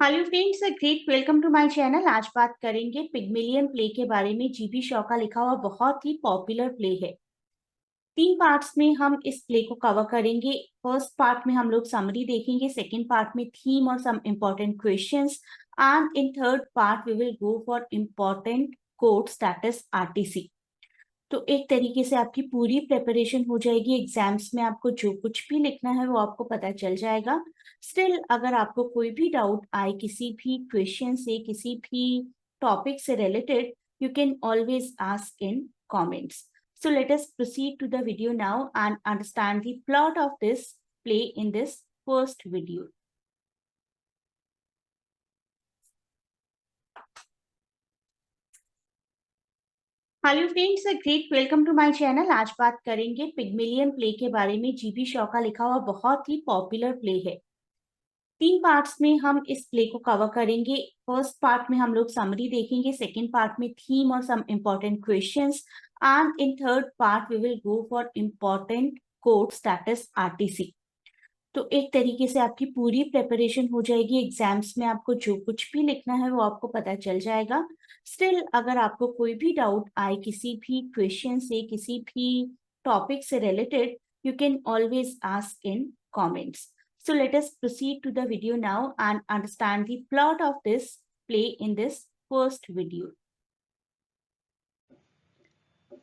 Hello friends, great welcome to my channel. आज बात करेंगे पिग्मेलियन प्ले के बारे में। जीबी शॉ का लिखा हुआ बहुत ही पॉपुलर प्ले है। 3 पार्ट्स में हम इस प्ले को कवर करेंगे। फर्स्ट पार्ट में हम लोग समरी देखेंगे, सेकंड पार्ट में थीम और some important questions, and in third part we will go for important quotes that is RTC. तो एक तरीके से आपकी पूरी प्रिपरेशन हो जाएगी। एग्जाम्स में आपको जो कुछ भी लिखना है वो आपको पता चल जाएगा। स्टिल अगर आपको कोई भी डाउट आए किसी भी क्वेश्चन से, किसी भी टॉपिक से related, you can always ask in comments. So let us proceed to the video now and understand the plot of this play in this first video. Hello friends, great welcome to my channel. आज बात करेंगे Pygmalion play के बारे में। GB Shaw का लिखा हुआ बहुत ही पॉपुलर प्ले है। 3 पार्ट्स में हम इस प्ले को कवर करेंगे। फर्स्ट पार्ट में हम लोग समरी देखेंगे, सेकंड पार्ट में थीम और some important questions, and in third part we will go for important quotes that is RTC. तो एक तरीके से आपकी पूरी प्रिपरेशन हो जाएगी। एग्जाम्स में आपको जो कुछ भी लिखना है वो आपको पता चल जाएगा। स्टिल अगर आपको कोई भी डाउट आए किसी भी क्वेश्चन से, किसी भी टॉपिक से related, you can always ask in comments. So let us proceed to the video now and understand the plot of this play in this first video.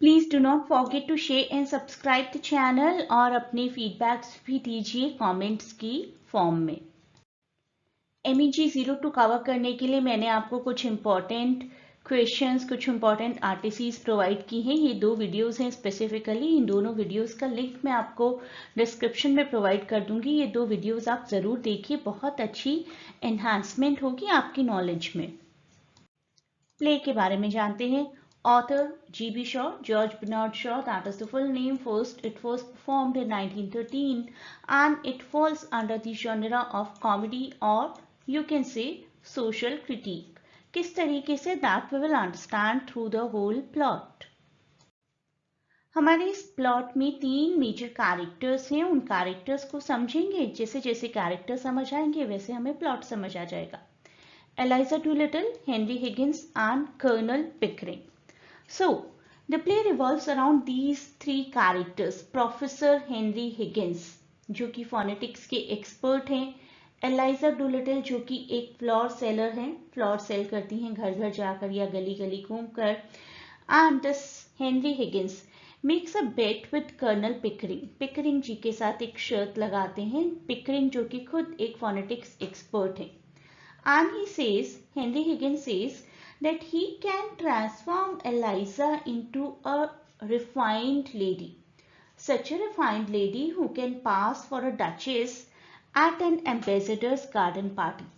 Please do not forget to share and subscribe the channel और अपने feedbacks भी दीजिए comments की form में। MEG 02 cover करने के लिए मैंने आपको कुछ इम्पॉर्टेंट क्वेश्चंस, कुछ इम्पॉर्टेंट आरटीसीज प्रोवाइड की हैं। ये 2 वीडियोस हैं स्पेसिफिकली। इन दोनों वीडियोस का लिंक मैं आपको डिस्क्रिप्शन में प्रोवाइड कर दूंगी। ये 2 वीडियोस आप ज़रूर देखिए, बहुत अच्छी एनहांसमेंट होगी आपकी नॉलेज में। प्ले के बारे में जानते हैं। Author G.B. Shaw, George Bernard Shaw, that is the full name. First, it was performed in 1913 and it falls under the genre of comedy or you can say social critique. किस तरीके से, that we will understand through the whole plot. हमारे इस plot में 3 major characters हैं। उन characters को समझेंगे, जैसे जैसे कैरेक्टर समझ आएंगे वैसे हमें प्लॉट समझ आ जाएगा। Eliza Doolittle, Henry Higgins and Colonel Pickering. So, the play revolves around these 3 characters. Professor Henry Higgins, जो कि phonetics के एक्सपर्ट हैं। एलाइजा डुलिटल, जो कि एक फ्लोर सेलर हैं, फ्लोर सेल करती हैं घर घर जाकर या गली गली घूमकर। And this Henry Higgins makes a bet with colonel Pickering. Pickering ji के साथ एक शर्त लगाते हैं। पिकरिंग जो कि खुद एक phonetics एक्सपर्ट हैं। And he says, Henry Higgins says, that he can transform Eliza into a refined lady. Such a refined lady who can pass for a duchess at an ambassador's garden party.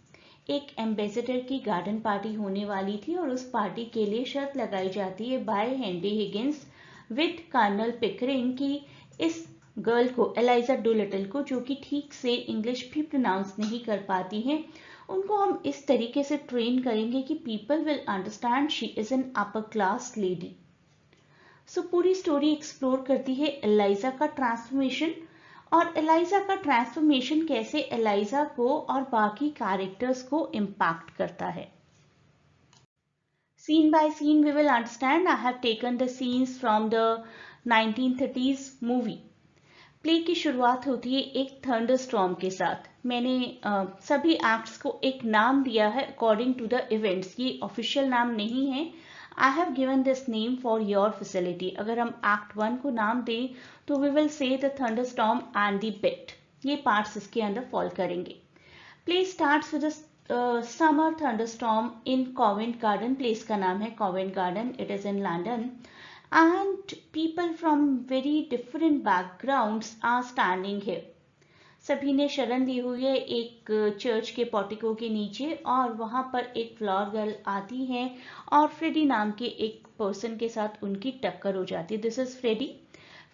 एक ambassador की garden party होने वाली थी और उस party के लिए शर्त लगाई जाती है by Henry Higgins with colonel Pickering की इस गर्ल को, एलाइजा डोलिटल को, जो कि ठीक से इंग्लिश भी प्रोनाउंस नहीं कर पाती हैं, उनको हम इस तरीके से ट्रेन करेंगे कि people will understand she is an upper class lady. So पूरी स्टोरी एक्सप्लोर करती है एलाइजा का ट्रांसफॉर्मेशन और एलाइजा का ट्रांसफॉर्मेशन कैसे एलाइजा को और बाकी कैरेक्टर्स को इम्पैक्ट करता है। Scene by scene we will understand. I have taken the scenes from the 1930s movie. Play की शुरुआत होती है एक थंडरस्टॉर्म के साथ। मैंने सभी एक्ट्स को एक नाम दिया है अकॉर्डिंग टू द इवेंट्स। ये ऑफिशियल नाम नहीं है। I have given this name for your facility. अगर हम एक्ट 1 को नाम दें तो we will say the thunderstorm and the bet. ये पार्ट्स इसके अंदर फॉल करेंगे। Play starts with summer thunderstorm in Covent Garden. Place का नाम है Covent Garden. It is in London and people from very different backgrounds are standing here. सभी ने शरण ली हुई है एक चर्च के पोर्टिको के नीचे और वहां पर एक फ्लोर गर्ल आती है और फ्रेडी नाम के एक पर्सन के साथ उनकी टक्कर हो जाती है। दिस इज फ्रेडी,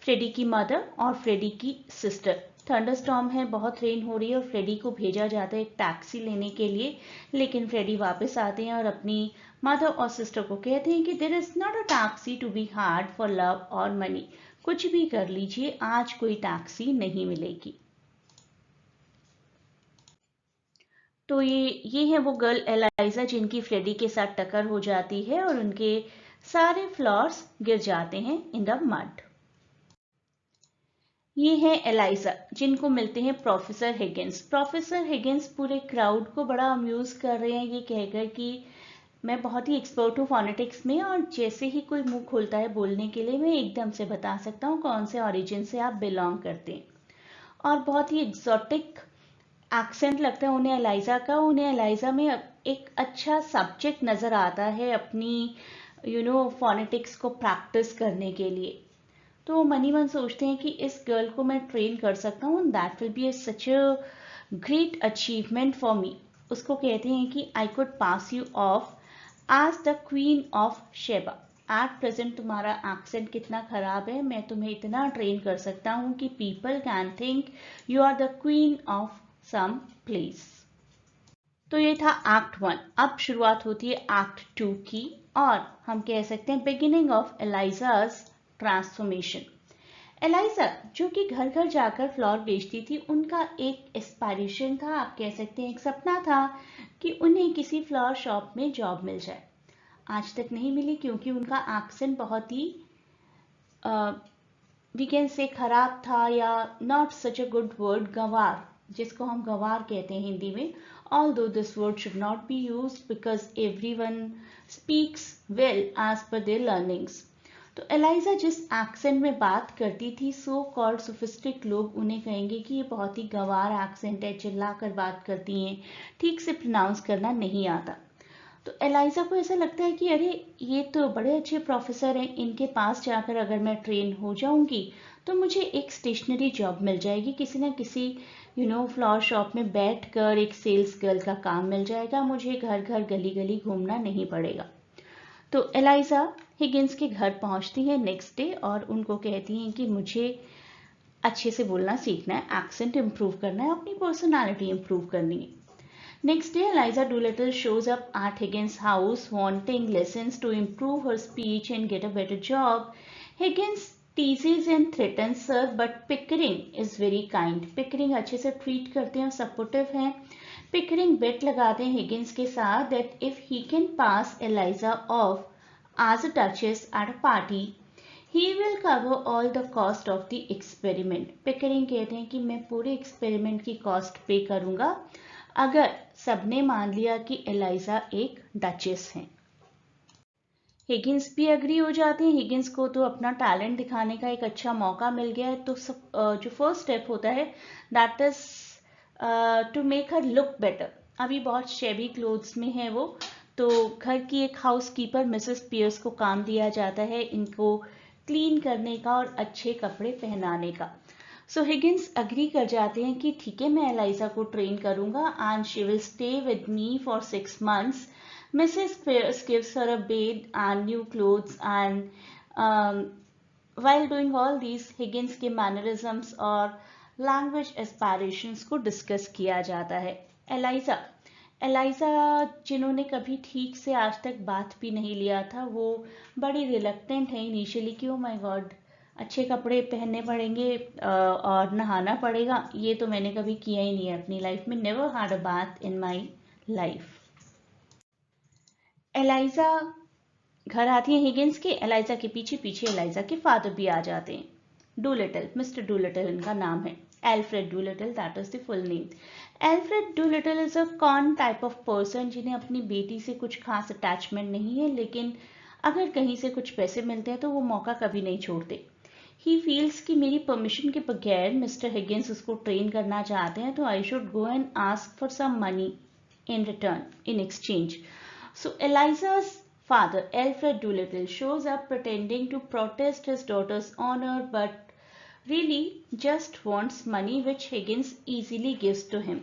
फ्रेडी की मदर और फ्रेडी की सिस्टर। थंडरस्टॉर्म है, बहुत रेन हो रही है और फ्रेडी को भेजा जाता है एक टैक्सी लेने के लिए, लेकिन फ्रेडी वापस आते हैं और अपनी मदर और सिस्टर को कहते हैं कि there is not a taxi to be had for love और मनी। कुछ भी कर लीजिए, आज कोई टैक्सी नहीं मिलेगी। तो ये है वो गर्ल एलाइजा जिनकी फ्रेडी के साथ टक्कर हो जाती है और उनके सारे फ्लावर्स गिर जाते हैं इन द मड। ये है एलाइजा जिनको मिलते हैं प्रोफेसर हिगिंस। प्रोफेसर हिगिंस पूरे क्राउड को बड़ा अम्यूज कर रहे हैं ये कहकर कि मैं बहुत ही एक्सपर्ट हूँ फोनेटिक्स में, और जैसे ही कोई मुंह खोलता है बोलने के लिए मैं एकदम से बता सकता हूँ कौन से ओरिजिन से आप बिलोंग करते हैं। और बहुत ही एग्जॉटिक एक्सेंट लगता है उन्हें एलाइजा का। उन्हें एलाइजा में एक अच्छा सब्जेक्ट नज़र आता है अपनी फोनेटिक्स को प्रैक्टिस करने के लिए। तो मनी मन सोचते हैं कि इस गर्ल को मैं ट्रेन कर सकता हूँ, that will be such a great achievement for me. उसको कहते हैं कि I could pass you off as the queen of Sheba. At present तुम्हारा एक्सेंट कितना खराब है, मैं तुम्हें इतना ट्रेन कर सकता हूँ कि people can think you are the queen of some place. तो ये था एक्ट 1। अब शुरुआत होती है एक्ट 2 की, और हम कह सकते हैं बिगिनिंग ऑफ एलाइजाज ट्रांसफॉर्मेशन। एलाइजा जो कि घर घर जाकर फ्लावर बेचती थी, उनका एक एस्पायरेशन था, आप कह सकते हैं एक सपना था कि उन्हें किसी फ्लावर शॉप में जॉब मिल जाए। आज तक नहीं मिली क्योंकि उनका एक्सेंट बहुत ही वी कैन से खराब था, या not such a good word, गंवार, जिसको हम गंवार कहते हैं हिंदी में। although this word should not be used because everyone speaks well as per their learnings। तो एलाइजा जिस एक्सेंट में बात करती थी, सो कॉल्ड सोफिस्टिक लोग उन्हें कहेंगे कि ये बहुत ही गंवार एक्सेंट है, चिल्ला कर बात करती हैं, ठीक से प्रोनाउंस करना नहीं आता। तो एलाइजा को ऐसा लगता है कि अरे ये तो बड़े अच्छे प्रोफेसर हैं, इनके पास जाकर अगर मैं ट्रेन हो जाऊंगी तो मुझे एक स्टेशनरी जॉब मिल जाएगी, किसी न किसी फ्लावर शॉप में बैठकर एक सेल्स गर्ल का काम मिल जाएगा, मुझे घर घर गली गली घूमना नहीं पड़ेगा। तो एलाइजा हिगिंस के घर पहुंचती है नेक्स्ट डे और उनको कहती हैं कि मुझे अच्छे से बोलना सीखना है, एक्सेंट इम्प्रूव करना है, अपनी पर्सनालिटी इम्प्रूव करनी है। Next day, Eliza Doolittle shows up at Higgins' house wanting lessons to improve her speech and get a better job. Higgins teases and threatens her, but Pickering is very kind. Pickering अच्छे से treat करते हैं और supportive हैं। Pickering बेट लगाते हैं Higgins के साथ that if he can pass Eliza off as a duchess at a party, he will cover all the cost of the experiment. Pickering कहते हैं कि मैं पूरे एक्सपेरिमेंट की कॉस्ट पे करूंगा अगर सबने मान लिया कि एलाइजा एक डचेस हैं। हिगिंस भी एग्री हो जाते हैं। हिगिंस को तो अपना टैलेंट दिखाने का एक अच्छा मौका मिल गया है, तो जो फर्स्ट स्टेप होता है that is to make her look better. अभी बहुत शेबी क्लोथ्स में है वो, तो घर की एक हाउसकीपर मिसेस पियर्स को काम दिया जाता है इनको क्लीन करने का और अच्छे कपड़े पहनाने का। सो हिगिंस अग्री कर जाते हैं कि ठीक है, मैं एलाइजा को ट्रेन करूंगा and she will stay with me for 6 months। Mrs Pearce gives her a bed and new clothes and while doing all these Higgins के मैनरिज्म्स और लैंग्वेज एस्पायरेशंस को डिस्कस किया जाता है। एलाइजा जिन्होंने कभी ठीक से आज तक बात भी नहीं लिया था, वो बड़ी रिलक्टेंट है इनिशियली कि ओ माय गॉड अच्छे कपड़े पहनने पड़ेंगे और नहाना पड़ेगा, ये तो मैंने कभी किया ही नहीं है अपनी लाइफ में, never had a bath in my life. Eliza घर आती है हिगिंस के, एलाइजा के पीछे पीछे एलाइजा के फादर भी आ जाते हैं। डूलिटल, मिस्टर डूलिटल इनका नाम है, Alfred Doolittle, that is the full name. Alfred Doolittle is a con type of person जिन्हें अपनी बेटी से कुछ खास अटैचमेंट नहीं है, लेकिन अगर कहीं से कुछ पैसे मिलते हैं तो वो मौका कभी नहीं छोड़ते। ही फील्स कि मेरी परमिशन के बगैर मिस्टर हिगिंस उसको ट्रेन करना चाहते हैं, तो I should go and ask for some money in return, in exchange. So Eliza's father, Alfred Doolittle, shows up pretending to protest his daughter's honor, but really just wants money, which Higgins easily gives to him.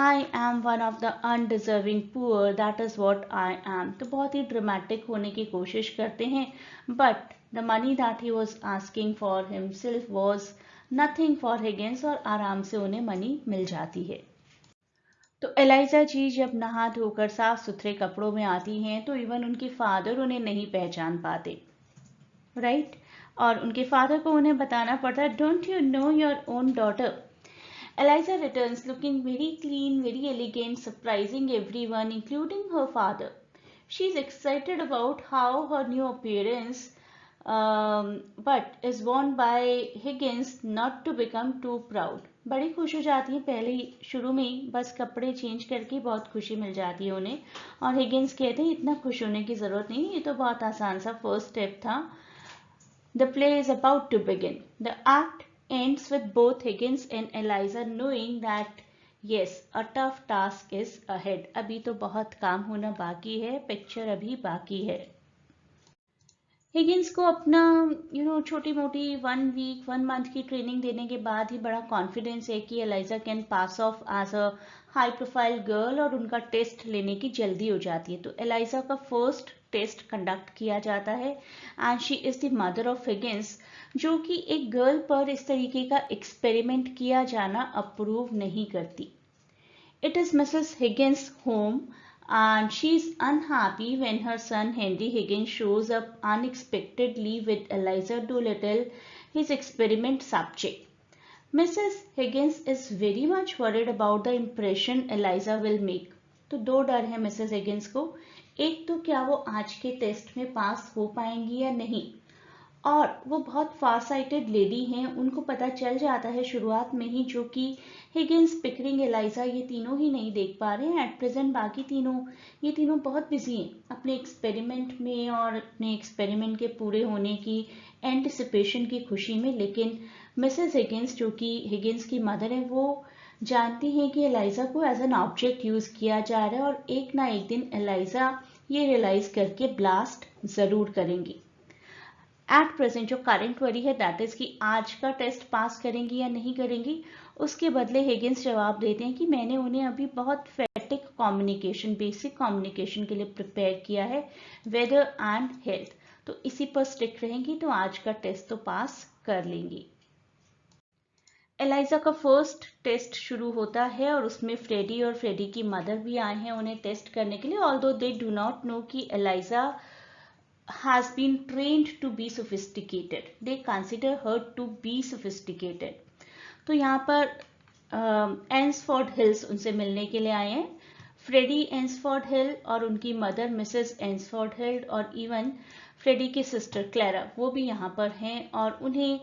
I am one of the undeserving poor, that is what I am। तो बहुत ही dramatic होने की कोशिश करते हैं, but the money that he was asking for himself was nothing for Higgins, और आराम से उन्हें मनी मिल जाती है। तो एलाइजा जी जब नहा धोकर साफ सुथरे कपड़ों में आती हैं तो इवन उनके फादर उन्हें नहीं पहचान पाते, राइट? और उनके फादर को उन्हें बताना पड़ता है, don't you know your own daughter. Eliza returns looking very clean, very elegant, surprising everyone, including her father. She is excited about how her new appearance, but is warned by Higgins not to become too proud. बड़ी खुश हो जाती है, पहले ही शुरू में ही बस कपड़े चेंज करके बहुत खुशी मिल जाती है उन्हें, और हिगिंस कहते हैं इतना खुश होने की ज़रूरत नहीं, ये तो बहुत आसान सा फर्स्ट स्टेप था. The play is about to begin. The act ends with both Higgins and Eliza knowing that yes, a tough task is ahead. अभी तो बहुत काम होना बाकी है, पिक्चर अभी बाकी है. हिगिंस को अपना छोटी मोटी 1 वीक 1 मंथ की ट्रेनिंग देने के बाद ही बड़ा कॉन्फिडेंस है कि Eliza can pass off as a high profile girl, और उनका टेस्ट लेने की जल्दी हो जाती है. तो एलाइजा का फर्स्ट टेस्ट कंडक्ट किया जाता है and she is the mother of Higgins, जो कि एक गर्ल पर इस तरीके का एक्सपेरिमेंट किया जाना अप्रूव नहीं करती. It is Mrs Higgins home and she's unhappy when her son Henry Higgins shows up unexpectedly with Eliza Doolittle, his experiment subject. Mrs. Higgins is very much worried about the impression Eliza will make. तो दो डर है Mrs Higgins को. एक तो क्या वो आज के टेस्ट में पास हो पाएंगी या नहीं, और वो बहुत फार साइटेड लेडी हैं, उनको पता चल जाता है शुरुआत में ही, जो कि हिगिंस, पिकरिंग, एलाइजा ये तीनों ही नहीं देख पा रहे हैं एट प्रेजेंट. बाकी ये तीनों बहुत बिजी हैं अपने एक्सपेरिमेंट में और अपने एक्सपेरिमेंट के पूरे होने की एंटिसिपेशन की खुशी में. लेकिन मिसेस हिगिंस, जो कि हिगिंस की मदर है, वो जानती हैं कि एलाइजा को एज एन ऑब्जेक्ट यूज किया जा रहा है, और एक ना एक दिन एलाइजा ये रियलाइज करके ब्लास्ट जरूर करेंगी. एट प्रेजेंट जो करंट वरी है दैट इज कि आज का टेस्ट पास करेंगी या नहीं करेंगी. उसके बदले हिगिंस जवाब देते हैं कि मैंने उन्हें अभी बहुत फैटिक कम्युनिकेशन, बेसिक कम्युनिकेशन के लिए प्रिपेयर किया है, वेदर एंड हेल्थ. तो इसी पर स्टिक रहेंगी तो आज का टेस्ट तो पास कर लेंगी. एलाइजा का फर्स्ट टेस्ट शुरू होता है और उसमें फ्रेडी और फ्रेडी की मदर भी आए हैं उन्हें टेस्ट करने के लिए, although they do not know कि ELISA has been trained to be sophisticated. They consider her to be sophisticated. तो यहाँ पर एंसफोर्ड हिल्स उनसे मिलने के लिए आए हैं. फ्रेडी एंसफोर्ड हिल और उनकी मदर मिसेस एंसफोर्ड हिल और इवन फ्रेडी की सिस्टर क्लेरा, वो भी यहाँ पर हैं, और उन्हें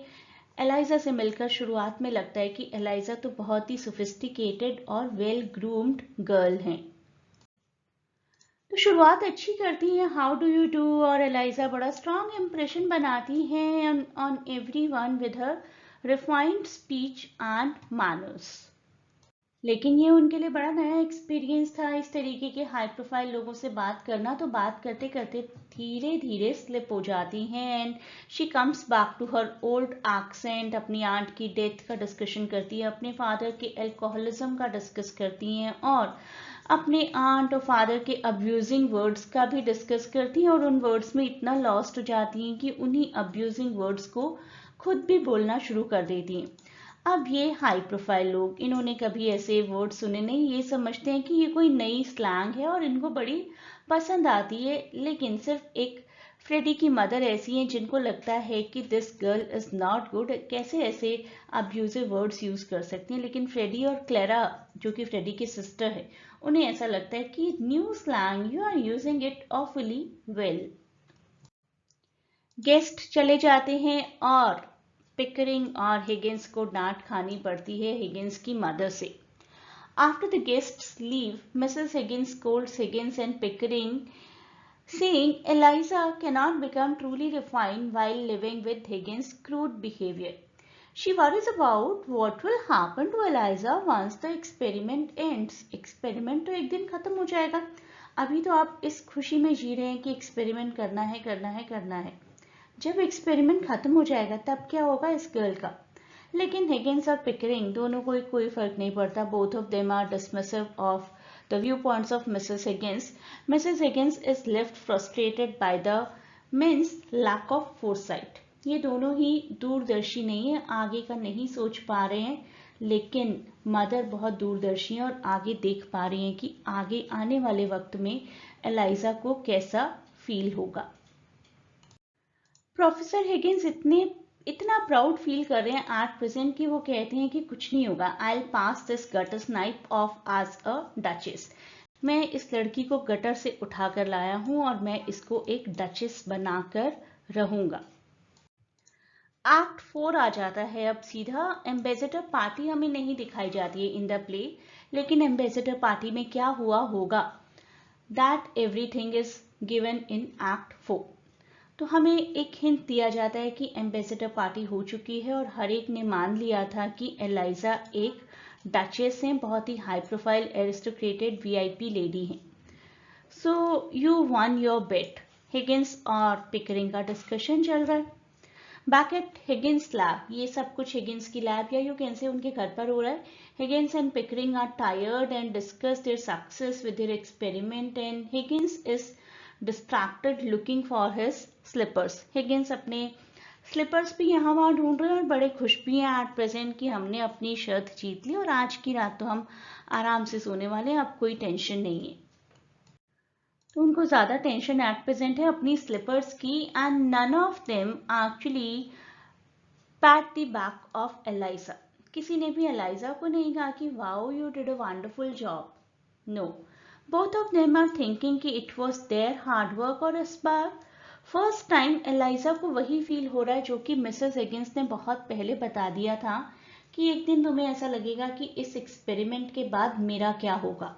एलाइजा से मिलकर शुरुआत में लगता है कि एलाइजा तो बहुत ही सोफिस्टिकेटेड और वेल ग्रूम्ड गर्ल हैं. तो शुरुआत अच्छी करती हैं, हाउ डू यू डू, और एलाइजा बड़ा स्ट्रॉन्ग इम्प्रेशन बनाती हैं on everyone with her refined speech and manners. लेकिन ये उनके लिए बड़ा नया एक्सपीरियंस था, इस तरीके के हाई प्रोफाइल लोगों से बात करना. तो बात करते करते धीरे धीरे स्लिप हो जाती हैं and she comes back to her old accent. अपनी आंट की डेथ का डिस्कशन करती है, अपने फादर के एल्कोहलिज्म का डिस्कस करती हैं, और अपने आंट और फादर के अब्यूजिंग वर्ड्स का भी डिस्कस करती हैं, और उन वर्ड्स में इतना लॉस्ट हो जाती हैं कि उन्हीं अब्यूजिंग वर्ड्स को खुद भी बोलना शुरू कर देती हैं. अब ये हाई प्रोफाइल लोग, इन्होंने कभी ऐसे वर्ड सुने नहीं, ये समझते हैं कि ये कोई नई स्लैंग है और इनको बड़ी पसंद आती है. लेकिन सिर्फ एक फ्रेडी की मदर ऐसी हैं जिनको लगता है कि this girl is not good, कैसे ऐसे अब्यूजिव वर्ड्स यूज कर सकती हैं. लेकिन फ्रेडी और क्लेरा, जो कि फ्रेडी की सिस्टर है, उन्हें ऐसा लगता है कि new slang, you are using it awfully well. Guest चले जाते हैं और पिकरिंग और हिगिंस को डांट खानी पड़ती है हिगिंस की मदर से. After the guests leave, Mrs Higgins scolds Higgins and Pickering, saying Eliza cannot become truly refined while living with Higgins' crude behavior. She worries about what will happen to Eliza once the experiment ends. Experiment तो एक दिन खत्म हो जाएगा, अभी तो आप इस खुशी में जी रहे हैं कि एक्सपेरिमेंट करना है करना है करना है. जब एक्सपेरिमेंट खत्म हो जाएगा तब क्या होगा इस गर्ल का. लेकिन हिगिंस और पिकरिंग दोनों को कोई फर्क नहीं पड़ता. Both of them are dismissive of the view points of Mrs Higgins. Mrs Higgins is left frustrated by the men's lack of foresight. ये दोनों ही दूरदर्शी नहीं है, आगे का नहीं सोच पा रहे हैं, लेकिन मदर बहुत दूरदर्शी है और आगे देख पा रही हैं कि आगे आने वाले वक्त में एलाइजा को कैसा फील होगा. प्रोफेसर हिगिंस इतने इतना प्राउड फील कर रहे हैं एट प्रेजेंट कि वो कहते हैं कि कुछ नहीं होगा, I will pass this guttersnipe off as a duchess. मैं इस लड़की को गटर से उठाकर लाया हूं और मैं इसको एक डचेस बनाकर रहूंगा। एक्ट 4 आ जाता है अब सीधा। एम्बेसडर पार्टी हमें नहीं दिखाई जाती है इन द प्ले, लेकिन एम्बेसडर पार्टी में क्या हुआ होगा, that everything is given in act 4। तो हमें एक हिंट दिया जाता है कि एम्बेसडर पार्टी हो चुकी है और हर एक ने मान लिया था कि एलाइजा एक डचेस हैं, बहुत ही high profile aristocrated VIP lady हैं। So you won your bet. Higgins और पिकरिंग का डिस्कशन चल रहा है बैक एट हिगिंस लैब। ये सब कुछ हिगिंस की लैब या यू कैन से उनके घर पर हो रहा है। Higgins and Pickering are tired and discuss their success with their experiment and Higgins is distracted looking for his slippers. Higgins अपने स्लीपर्स भी यहाँ वहाँ ढूंढ रहे हैं और बड़े खुश भी हैं एट प्रेजेंट कि हमने अपनी शर्त जीत ली और आज की रात तो हम आराम से सोने वाले हैं, अब कोई टेंशन नहीं है। तो उनको ज्यादा टेंशन एट प्रेजेंट है अपनी स्लीपर्स की and none of them actually pat the back of Eliza. किसी ने भी एलाइजा को नहीं कहा कि wow you did a wonderful job. No, both of them are thinking कि it was their hard work और इस बार फर्स्ट टाइम एलाइजा को वही फील हो रहा है जो कि मिसेस हिगिंस ने बहुत पहले बता दिया था कि एक दिन तुम्हें ऐसा लगेगा कि इस एक्सपेरिमेंट के बाद मेरा क्या होगा।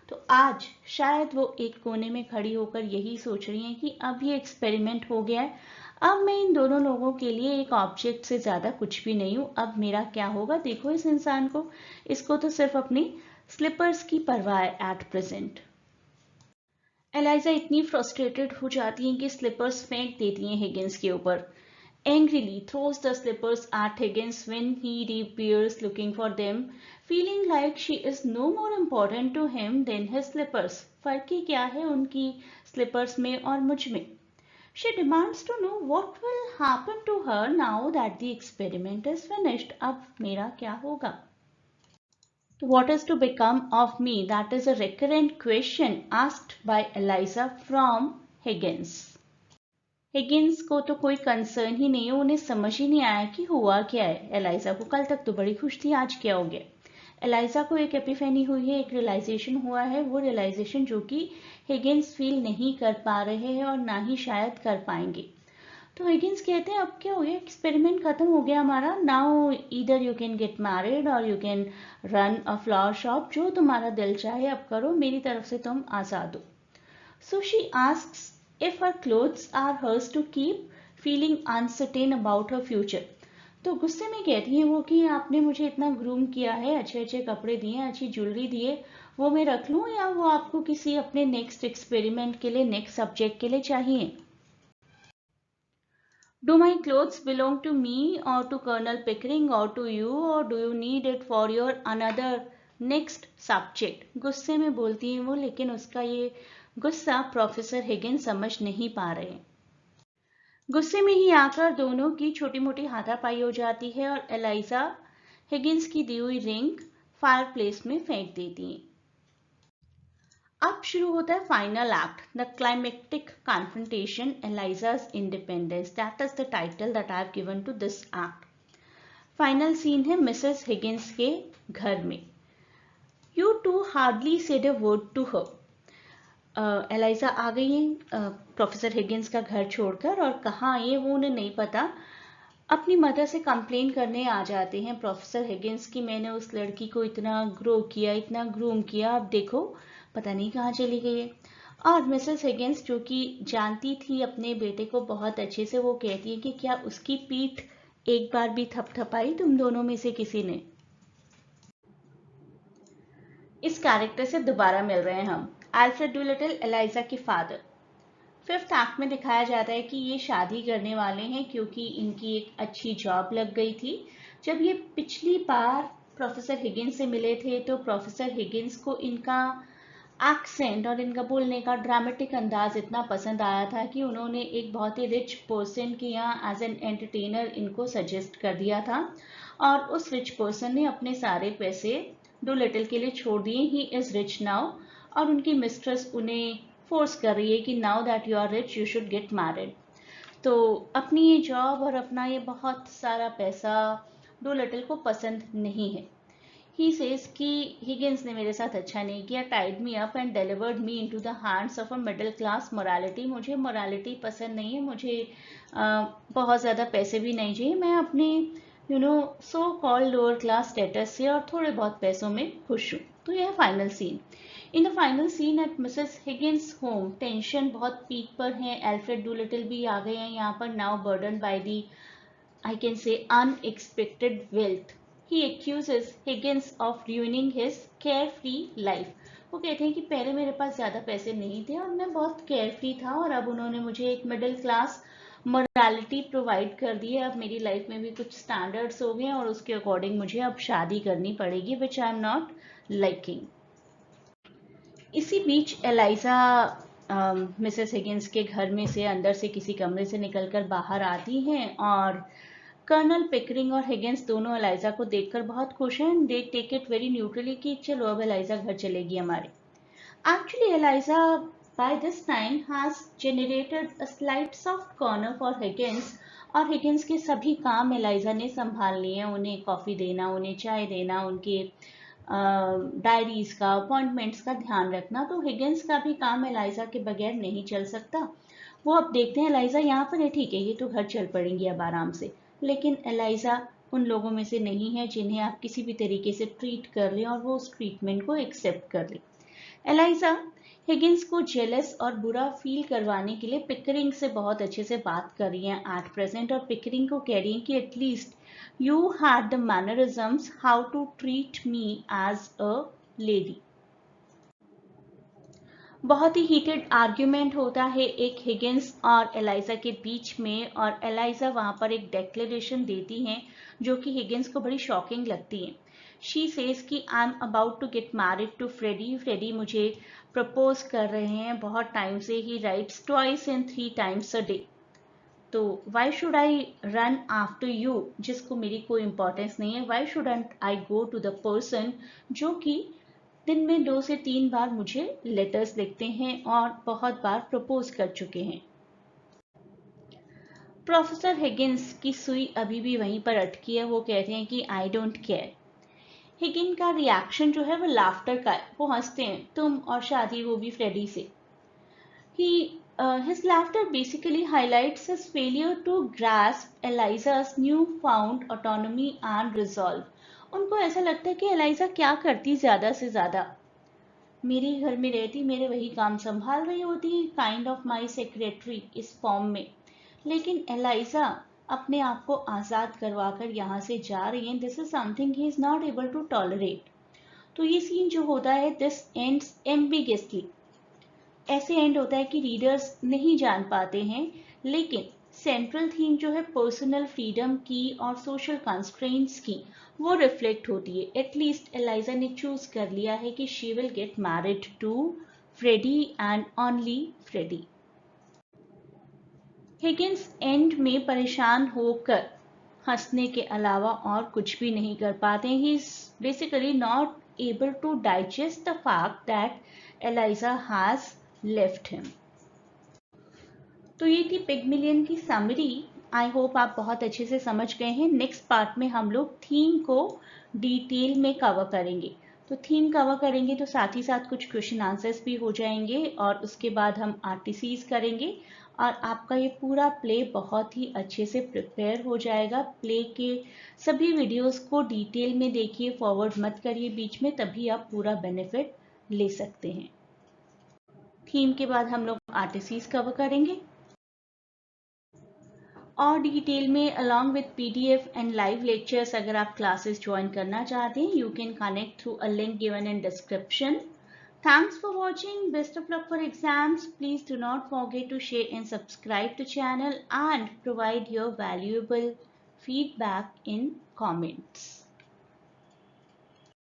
तो आज शायद वो एक कोने में खड़ी होकर यही सोच रही हैं कि अब ये एक्सपेरिमेंट हो गया है, अब मैं इन दोनों लोगों के लिए एक ऑब्जेक्ट से ज्यादा कुछ भी नहीं हूं, अब मेरा क्या होगा। देखो इस इंसान को, इसको तो सिर्फ अपनी स्लीपर्स की परवाह है एट प्रेजेंट। एलाइजा इतनी फ्रस्ट्रेटेड हो जाती हैं कि स्लीपर्स फेंक देती हैं हिगिंस के ऊपर। Angrily throws the slippers at Higgins when he reappears looking for them, feeling like she is no more important to him than his slippers. फर्क ही क्या है उनकी स्लीपर्स में और मुझ में। She demands to know what will happen to her now that the experiment is finished. अब मेरा क्या होगा? What is to become of me? That is a recurrent question asked by Eliza from Higgins. Higgins को तो कोई concern ही नहीं है, उन्हें समझ ही नहीं आया कि हुआ क्या है। एलाइजा को कल तक तो बड़ी खुश थी, आज क्या हो गया। एलाइजा को एक एपिफेनी हुई है, एक रियलाइजेशन हुआ है, वो रियलाइजेशन जो कि हिगिंस फील नहीं कर पा रहे हैं और ना ही शायद कर पाएंगे। तो हिगिंस कहते हैं अब क्या हो गया, एक्सपेरिमेंट खत्म हो गया हमारा, now either you can get married or you can run a flower shop, जो तुम्हारा दिल चाहे अब करो, मेरी तरफ से तुम आजाद हो। So she asks if her clothes are hers to keep, feeling uncertain about her future. तो गुस्से में कहती हैं वो कि आपने मुझे इतना ग्रूम किया है, अच्छे अच्छे कपड़े दिए, अच्छी ज्वेलरी दिए, वो मैं रख लूं या वो आपको किसी अपने नेक्स्ट एक्सपेरिमेंट के लिए, नेक्स्ट सब्जेक्ट के लिए चाहिए। Do my clothes belong to me or to Colonel Pickering or to you or do you need it for your another next subject? गुस्से में बोलती हैं वो, लेकिन उसका ये गुस्सा प्रोफेसर हिगिंस समझ नहीं पा रहे। गुस्से में ही आकर दोनों की छोटी मोटी हाथापाई हो जाती है और एलाइजा हिगिंस की दी हुई रिंग फायरप्लेस में फेंक देती है। अब शुरू होता है final act, the climactic confrontation, Eliza's independence. That is the title that I have given to this act. Final scene है मिसेस हिगिंस के घर में। You too hardly said a word to her. Eliza आ गई हैं professor Higgins का घर छोड़कर, और कहाँ आई है वो उन्हें नहीं पता। अपनी मदर से कंप्लेन करने आ जाते हैं प्रोफेसर हिगिंस की मैंने उस लड़की को इतना ग्रो किया, इतना ग्रूम किया, अब देखो पता नहीं कहाँ चली गई है। और मिसेस हिगिंस जो कि जानती थी अपने बेटे को बहुत अच्छे से, वो कहती है कि क्या उसकी पीठ एक बार भी थपथपाई तुम दोनों में से किसी ने। इस कैरेक्टर से दोबारा मिल रहे हैं हम, अल्फ्रेड डूलिटल, एलाइजा के फादर। फिफ्थ एक्ट में दिखाया जाता है कि ये शादी करने वाले हैं क्योंकि इनकी एक अच्छी जॉब लग गई थी। जब ये पिछली बार प्रोफेसर हिगिंस से मिले थे तो प्रोफेसर हिगिंस को इनका एक्सेंट और इनका बोलने का ड्रामेटिक अंदाज इतना पसंद आया था कि उन्होंने एक बहुत ही रिच पर्सन के यहाँ एज एन एंटरटेनर इनको सजेस्ट कर दिया था, और उस रिच पर्सन ने अपने सारे पैसे डूलिटल के लिए छोड़ दिए। ही इज रिच नाउ, और उनकी मिस्ट्रेस उन्हें फोर्स कर रही है कि now that you are rich you should get married. तो अपनी ये जॉब और अपना ये बहुत सारा पैसा डोलिटल को पसंद नहीं है। ही सेज कि हिगिंस ने मेरे साथ अच्छा नहीं किया, tied me up and delivered me into the hands of a middle class morality. मुझे मोरालिटी पसंद नहीं है, मुझे बहुत ज़्यादा पैसे भी नहीं चाहिए, मैं अपने so called lower class status से और थोड़े बहुत पैसों में खुश हूँ। तो यह final scene. In the final scene at Mrs Higgins home tension बहुत पीक पर है। एल्फ्रेड डोलिटल भी आ गए हैं यहाँ पर, now burden by the I can say unexpected wealth. He accuses Higgins of ruining his carefree life. वो कहते हैं कि पहले मेरे पास ज़्यादा पैसे नहीं थे और मैं बहुत केयरफ्री था, और अब उन्होंने मुझे एक मिडिल क्लास मोरालिटी प्रोवाइड कर दी है। अब मेरी लाइफ में भी कुछ स्टैंडर्ड्स हो गए हैं और उसके अकॉर्डिंग मुझे अब शादी करनी पड़ेगी, विच आई एम नॉट लाइकिंग। इसी बीच एलाइजा मिसेस हिगिंस के घर में से अंदर से किसी कमरे से निकलकर बाहर आती हैं और कर्नल पिकरिंग और हिगिंस दोनों एलाइजा को देखकर बहुत खुश हैं। They take it very neutrally कि चलो अब एलाइजा घर चलेगी हमारे। Actually Eliza by this time has generated a slight soft corner for Higgins, और हिगिंस के सभी काम एलाइजा ने संभाल लिए हैं। उन्हें कॉफ़ी देना, उन्हें चाय देना, उनके डायरीज का, अपॉइंटमेंट्स का ध्यान रखना। तो हिगिंस का भी काम एलाइजा के बगैर नहीं चल सकता। वो अब देखते हैं एलाइजा यहाँ पर है, ठीक है, ये तो घर चल पड़ेंगी अब आराम से। लेकिन एलाइजा उन लोगों में से नहीं है जिन्हें आप किसी भी तरीके से ट्रीट कर लें और वो उस ट्रीटमेंट को एक्सेप्ट कर लें। एलाइजा हिगिंस को जेलस और बुरा फील करवाने के लिए पिकरिंग से बहुत अच्छे से बात कर रही हैं एट प्रेजेंट, और पिकरिंग को कह रही हैं कि at least you had the mannerisms how to treat me as a lady. बहुत ही हीटेड आर्ग्यूमेंट होता है एक हिगिंस और एलाइजा के बीच में, और एलाइजा वहाँ पर एक डेक्लेरेशन देती हैं जो कि हिगिंस को बड़ी शॉकिंग लगती है। शी सेज कि I am about to get married to Freddy. Freddy मुझे प्रपोज कर रहे हैं बहुत टाइम से। He writes twice and 3 times a day. तो why should I run after you, जिसको मेरी कोई इंपॉर्टेंस नहीं है। Why should I go to the person जो कि दिन में 2 से 3 बार मुझे लेटर्स लिखते हैं और बहुत बार प्रपोज कर चुके हैं। प्रोफेसर हिगिंस की सुई अभी भी वहीं पर अटकी है। वो कहते हैं कि आई डोंट केयर। हिगिन का रिएक्शन जो है वो लाफ्टर का है, वो हंसते हैं, तुम और शादी, वो भी फ्रेडी से। His laughter basically highlights his failure to grasp Eliza's newfound autonomy and resolve. उनको ऐसा लगता है कि एलाइजा क्या करती ज्यादा से ज्यादा, मेरे घर में रहती, मेरे वही काम संभाल रही होती, काइंड ऑफ माई सेक्रेटरी इस फॉर्म में। लेकिन एलाइजा अपने आप को आज़ाद करवाकर यहाँ से जा रही हैं। This is something he is not able to tolerate. तो ये सीन जो होता है, दिस एंड्स एम्बिगसली। ऐसे एंड होता है कि रीडर्स नहीं जान पाते हैं, लेकिन सेंट्रल थीम जो है पर्सनल फ्रीडम की और सोशल कंस्ट्रेंट्स की, वो रिफ्लेक्ट होती है। एटलीस्ट एलाइजा ने चूज कर लिया है कि she will get married to Freddy and only Freddy. Higgins end में परेशान होकर हंसने के अलावा और कुछ भी नहीं कर पाते। He is basically not able to digest the fact that Eliza has left him. तो ये थी पिगमिलियन की समरी। आई होप आप बहुत अच्छे से समझ गए हैं। नेक्स्ट पार्ट में हम लोग थीम को डिटेल में कवर करेंगे। तो थीम कवर करेंगे तो साथ ही साथ कुछ क्वेश्चन आंसर्स भी हो जाएंगे, और उसके बाद हम आरटीसीज करेंगे और आपका ये पूरा प्ले बहुत ही अच्छे से प्रिपेयर हो जाएगा। प्ले के सभी वीडियोस को डिटेल में देखिए, फॉरवर्ड मत करिए बीच में, तभी आप पूरा बेनिफिट ले सकते हैं। थीम के बाद हम लोग आरटीसीज कवर करेंगे और डिटेल में along with PDF and live lectures. अगर आप क्लासेस ज्वाइन करना चाहते हैं, you can connect through a link given in description. Thanks for watching. Best of luck for exams. Please do not forget to share and subscribe to channel and provide your valuable feedback in comments.